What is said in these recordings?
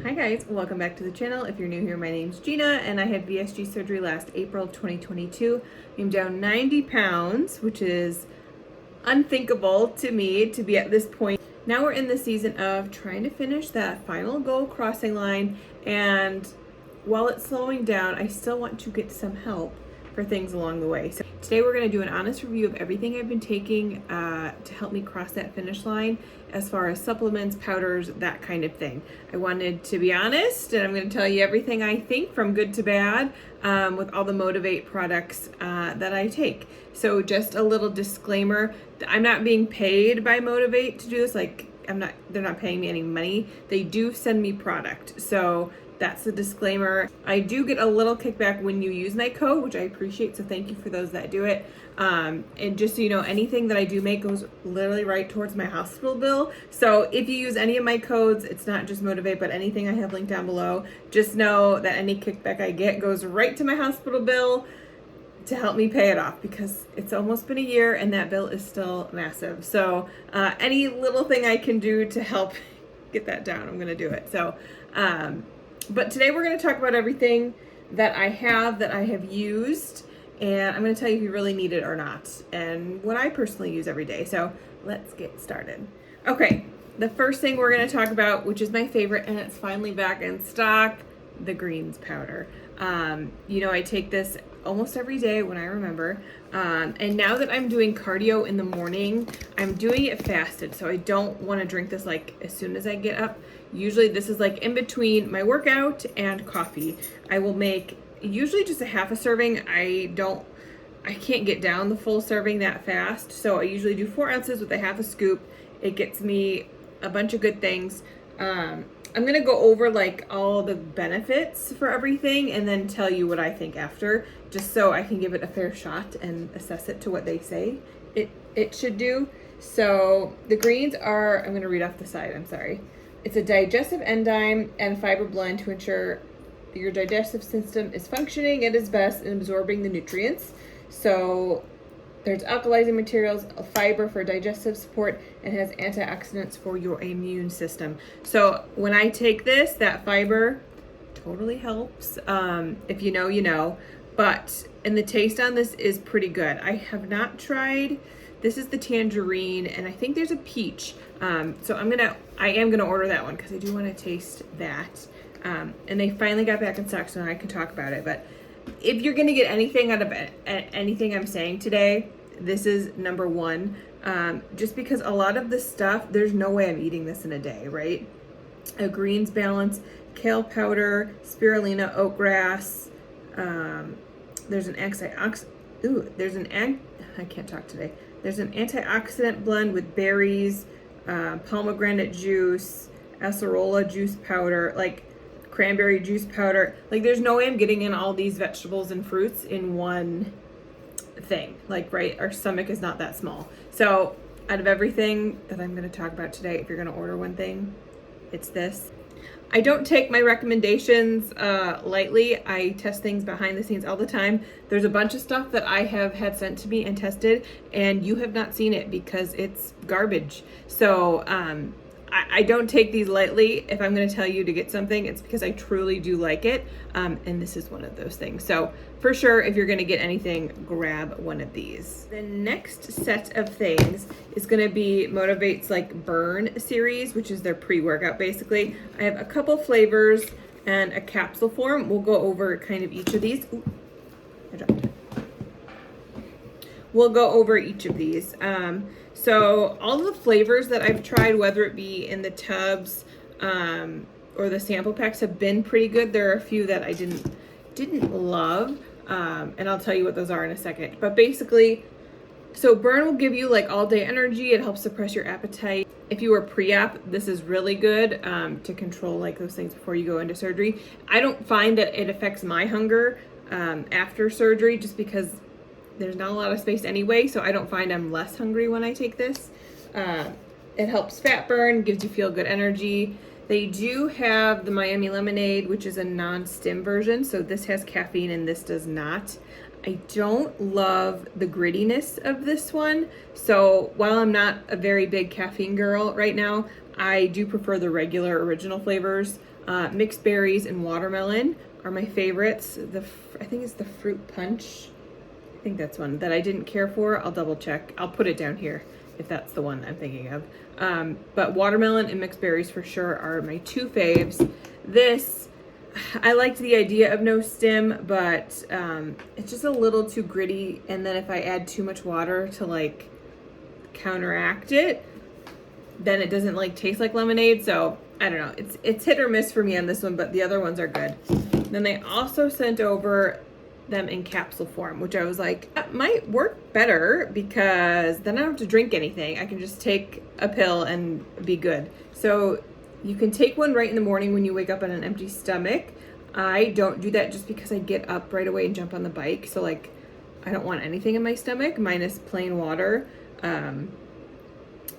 Hi guys, welcome back to the channel. If you're new here, my name's Gina and I had VSG surgery last April of 2022. I'm down 90 pounds, which is unthinkable to me to be at this point. Now we're in the season of trying to finish that final goal crossing line, and while it's slowing down, I still want to get some help for things along the way. So today we're going to do an honest review of everything I've been taking to help me cross that finish line as far as supplements, powders, that kind of thing. I wanted to be honest, and I'm going to tell you everything I think from good to bad with all the Motiv8 products that I take. So just a little disclaimer, I'm not being paid by Motiv8 to do this. They're not paying me any money. They do send me product. So that's the disclaimer. I do get a little kickback when you use my code, which I appreciate, so thank you for those that do it. And just so you know, anything that I do make goes literally right towards my hospital bill. So if you use any of my codes, it's not just Motiv8, but anything I have linked down below, just know that any kickback I get goes right to my hospital bill to help me pay it off, because it's almost been a year and that bill is still massive. So any little thing I can do to help get that down, I'm gonna do it. So but today we're going to talk about everything that I have used, and I'm going to tell you if you really need it or not, and what I personally use every day. So let's get started. Okay, the first thing we're going to talk about, which is my favorite, and it's finally back in stock, the greens powder. I take this almost every day when I remember. And now that I'm doing cardio in the morning, I'm doing it fasted. So I don't want to drink this like as soon as I get up. Usually this is like in between my workout and coffee. I will make usually just a half a serving. I can't get down the full serving that fast. So I usually do 4 ounces with a half a scoop. It gets me a bunch of good things. I'm going to go over like all the benefits for everything and then tell you what I think after, just so I can give it a fair shot and assess it to what they say it should do. So the greens are, I'm going to read off the side, I'm sorry. It's a digestive enzyme and fiber blend to ensure your digestive system is functioning at its best in absorbing the nutrients. So there's alkalizing materials, a fiber for digestive support, and has antioxidants for your immune system. So when I take this, that fiber totally helps. If you know, you know. And the taste on this is pretty good. I have not tried, this is the tangerine, and I think there's a peach. So I am gonna order that one because I do want to taste that. And they finally got back in stock, so now I can talk about it. But if you're gonna get anything out of anything I'm saying today, this is number one. Just because a lot of this stuff, there's no way I'm eating this in a day, right? A greens balance, kale powder, spirulina, oatgrass. There's an I can't talk today. There's an antioxidant blend with berries, pomegranate juice, acerola juice powder, like cranberry juice powder. Like there's no way I'm getting in all these vegetables and fruits in one thing. Like, right, our stomach is not that small. So out of everything that I'm going to talk about today, if you're going to order one thing, it's this. I don't take my recommendations lightly. I test things behind the scenes all the time. There's a bunch of stuff that I have had sent to me and tested, and you have not seen it because it's garbage. So I don't take these lightly. If I'm going to tell you to get something, it's because I truly do like it, and this is one of those things. So for sure, if you're going to get anything, grab one of these. The next set of things is going to be Motiv8's like Burn series, which is their pre-workout basically. I have a couple flavors and a capsule form. We'll go over kind of each of these. Ooh, I dropped it. We'll go over each of these. So all the flavors that I've tried, whether it be in the tubs or the sample packs, have been pretty good. There are a few that I didn't love, and I'll tell you what those are in a second. But basically, so Burn will give you like all day energy. It helps suppress your appetite. If you are pre-op, this is really good to control like those things before you go into surgery. I don't find that it affects my hunger after surgery, just because there's not a lot of space anyway, so I don't find I'm less hungry when I take this. It helps fat burn, gives you feel good energy. They do have the Miami Lemonade, which is a non-stim version, so this has caffeine and this does not. I don't love the grittiness of this one. So while I'm not a very big caffeine girl right now, I do prefer the regular original flavors. Mixed berries and watermelon are my favorites. I think it's the fruit punch. I think that's one that I didn't care for. I'll double check. I'll put it down here if that's the one I'm thinking of. But watermelon and mixed berries for sure are my two faves. This, I liked the idea of no stim, but it's just a little too gritty. And then if I add too much water to like counteract it, then it doesn't like taste like lemonade. So I don't know. It's hit or miss for me on this one, but the other ones are good. Then they also sent over them in capsule form, which I was like, that might work better because then I don't have to drink anything. I can just take a pill and be good. So you can take one right in the morning when you wake up on an empty stomach. I don't do that just because I get up right away and jump on the bike. So like, I don't want anything in my stomach minus plain water.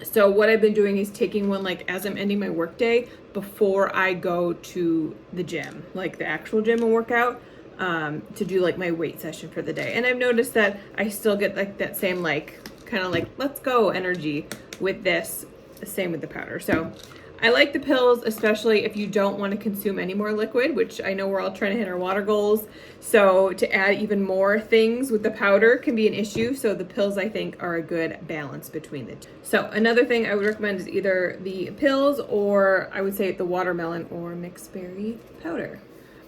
So what I've been doing is taking one like as I'm ending my workday before I go to the gym, like the actual gym and workout, to do like my weight session for the day. And I've noticed that I still get like that same like kind of like let's go energy with this, same with the powder. So I like the pills, especially if you don't want to consume any more liquid, which I know we're all trying to hit our water goals. So to add even more things with the powder can be an issue. So the pills, I think, are a good balance between the two. So another thing I would recommend is either the pills or I would say the watermelon or mixed berry powder.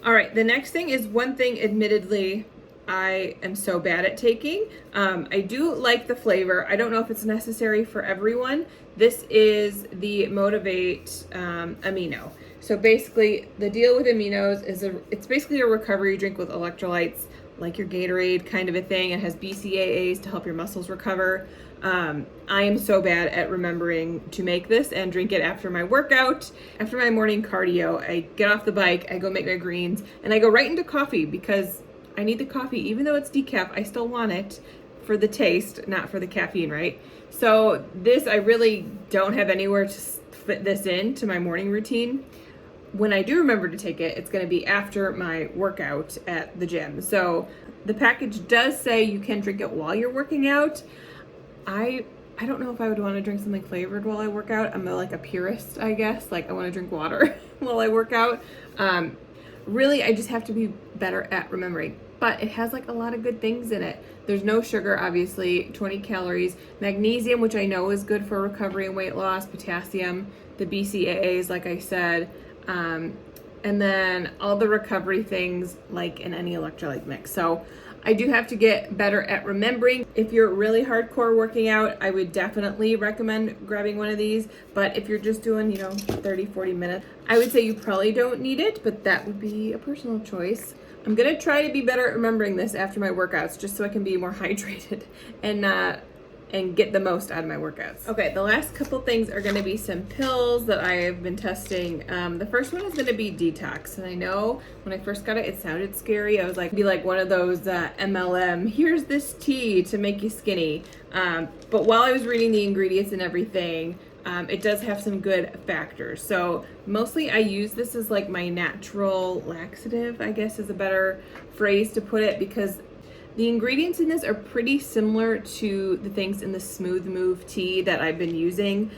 All right, the next thing is one thing, admittedly, I am so bad at taking. I do like the flavor. I don't know if it's necessary for everyone. This is the Motiv8 Amino. So basically, the deal with aminos is it's basically a recovery drink with electrolytes, like your Gatorade kind of a thing. It has BCAAs to help your muscles recover. I am so bad at remembering to make this and drink it after my workout. After my morning cardio, I get off the bike, I go make my greens, and I go right into coffee because I need the coffee. Even though it's decaf, I still want it for the taste, not for the caffeine, right? So this, I really don't have anywhere to fit this into my morning routine. When I do remember to take it, it's going to be after my workout at the gym. So the package does say you can drink it while you're working out. I don't know if I would want to drink something flavored while I work out. I'm like a purist, I guess. Like I want to drink water while I work out. Really, I just have to be better at remembering. But it has like a lot of good things in it. There's no sugar, obviously, 20 calories, magnesium, which I know is good for recovery and weight loss, potassium, the BCAAs, like I said, and then all the recovery things like in any electrolyte mix. So I do have to get better at remembering. If you're really hardcore working out, I would definitely recommend grabbing one of these. But if you're just doing, 30, 40 minutes, I would say you probably don't need it, but that would be a personal choice. I'm going to try to be better at remembering this after my workouts, just so I can be more hydrated and get the most out of my workouts. Okay, the last couple things are going to be some pills that I have been testing. The first one is going to be Detox. And I know when I first got it, it sounded scary. I was like, be like one of those MLM, here's this tea to make you skinny. But while I was reading the ingredients and everything, it does have some good factors. So mostly I use this as like my natural laxative, I guess is a better phrase to put it, because the ingredients in this are pretty similar to the things in the Smooth Move tea that I've been using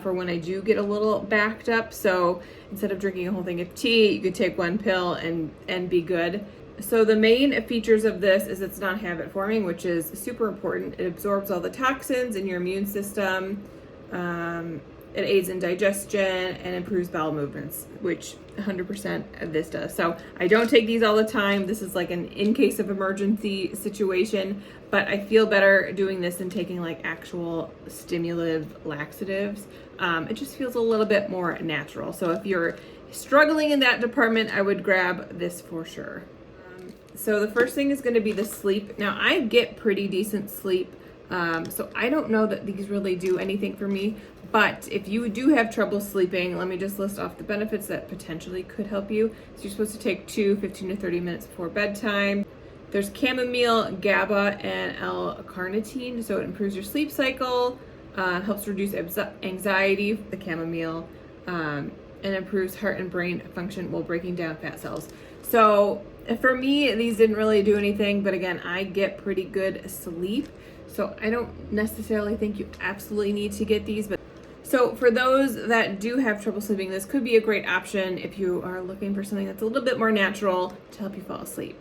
for when I do get a little backed up. So instead of drinking a whole thing of tea, you could take one pill and be good. So the main features of this is it's not habit forming, which is super important. It absorbs all the toxins in your immune system. It aids in digestion and improves bowel movements, which 100% of this does. So I don't take these all the time. This is like an in case of emergency situation, but I feel better doing this than taking like actual stimulative laxatives. It just feels a little bit more natural. So if you're struggling in that department, I would grab this for sure. So the first thing is going to be the sleep. Now I get pretty decent sleep. So I don't know that these really do anything for me, but if you do have trouble sleeping, let me just list off the benefits that potentially could help you. So you're supposed to take 15 to 30 minutes before bedtime. There's chamomile, GABA, and L-carnitine, so it improves your sleep cycle, helps reduce anxiety, the chamomile, and improves heart and brain function while breaking down fat cells. So For me, these didn't really do anything, but again, I get pretty good sleep, so I don't necessarily think you absolutely need to get these. But so for those that do have trouble sleeping, this could be a great option if you are looking for something that's a little bit more natural to help you fall asleep.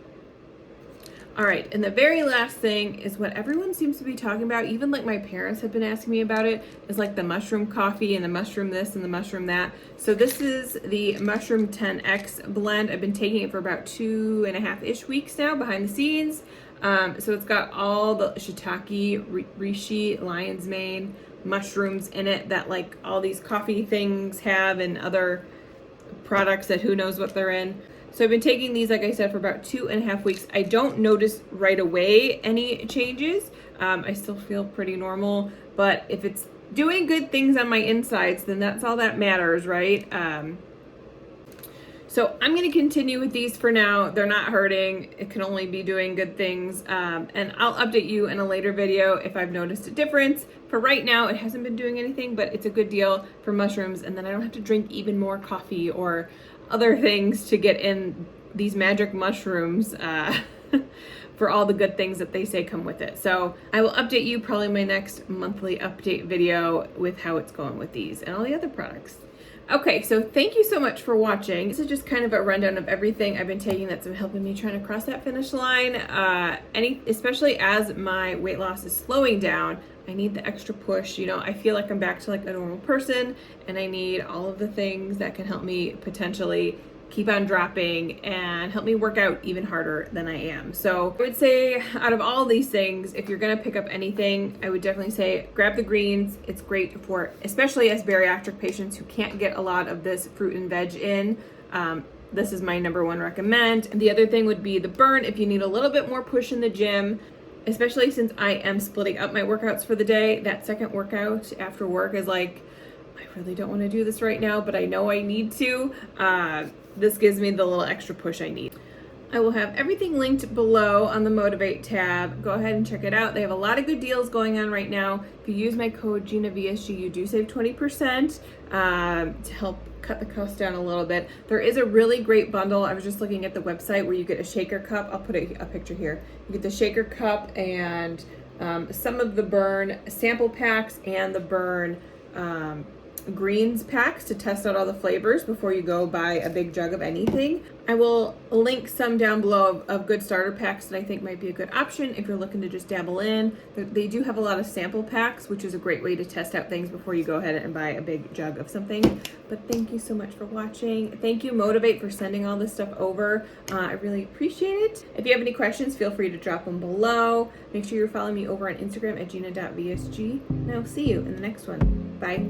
All right, and the very last thing is what everyone seems to be talking about, even like my parents have been asking me about it, is like the mushroom coffee and the mushroom this and the mushroom that. So this is the Mushroom 10X blend. I've been taking it for about 2.5-ish weeks now behind the scenes. So it's got all the shiitake, reishi, lion's mane, mushrooms in it that like all these coffee things have and other products that who knows what they're in. So I've been taking these, like I said, for about 2.5 weeks. I don't notice right away any changes. I still feel pretty normal, but if it's doing good things on my insides, then that's all that matters, right? So I'm going to continue with these for now. They're not hurting. It can only be doing good things. And I'll update you in a later video if I've noticed a difference. For right now, it hasn't been doing anything, but it's a good deal for mushrooms. And then I don't have to drink even more coffee or other things to get in these magic mushrooms for all the good things that they say come with it. So I will update you probably my next monthly update video with how it's going with these and all the other products. Okay, so thank you so much for watching. This is just kind of a rundown of everything I've been taking that's been helping me trying to cross that finish line. Especially as my weight loss is slowing down, I need the extra push. You know, I feel like I'm back to like a normal person, and I need all of the things that can help me potentially keep on dropping and help me work out even harder than I am. So I would say out of all these things, if you're gonna pick up anything, I would definitely say grab the greens. It's great for, especially as bariatric patients who can't get a lot of this fruit and veg in. This is my #1 recommend. And the other thing would be the burn if you need a little bit more push in the gym, especially since I am splitting up my workouts for the day. That second workout after work is like, I really don't want to do this right now, but I know I need to. This gives me the little extra push I need. I will have everything linked below on the Motiv8 tab. Go ahead and check it out. They have a lot of good deals going on right now. If you use my code GinaVSG, you do save 20% to help cut the cost down a little bit. There is a really great bundle. I was just looking at the website where you get a shaker cup. I'll put a picture here. You get the shaker cup and some of the burn sample packs and the burn greens packs to test out all the flavors before you go buy a big jug of anything. I will link some down below of good starter packs that I think might be a good option if you're looking to just dabble in. They do have a lot of sample packs, which is a great way to test out things before you go ahead and buy a big jug of something. But thank you so much for watching. Thank you, Motiv8, for sending all this stuff over. I really appreciate it. If you have any questions, feel free to drop them below. Make sure you're following me over on Instagram at gina.vsg, and I'll see you in the next one. Bye.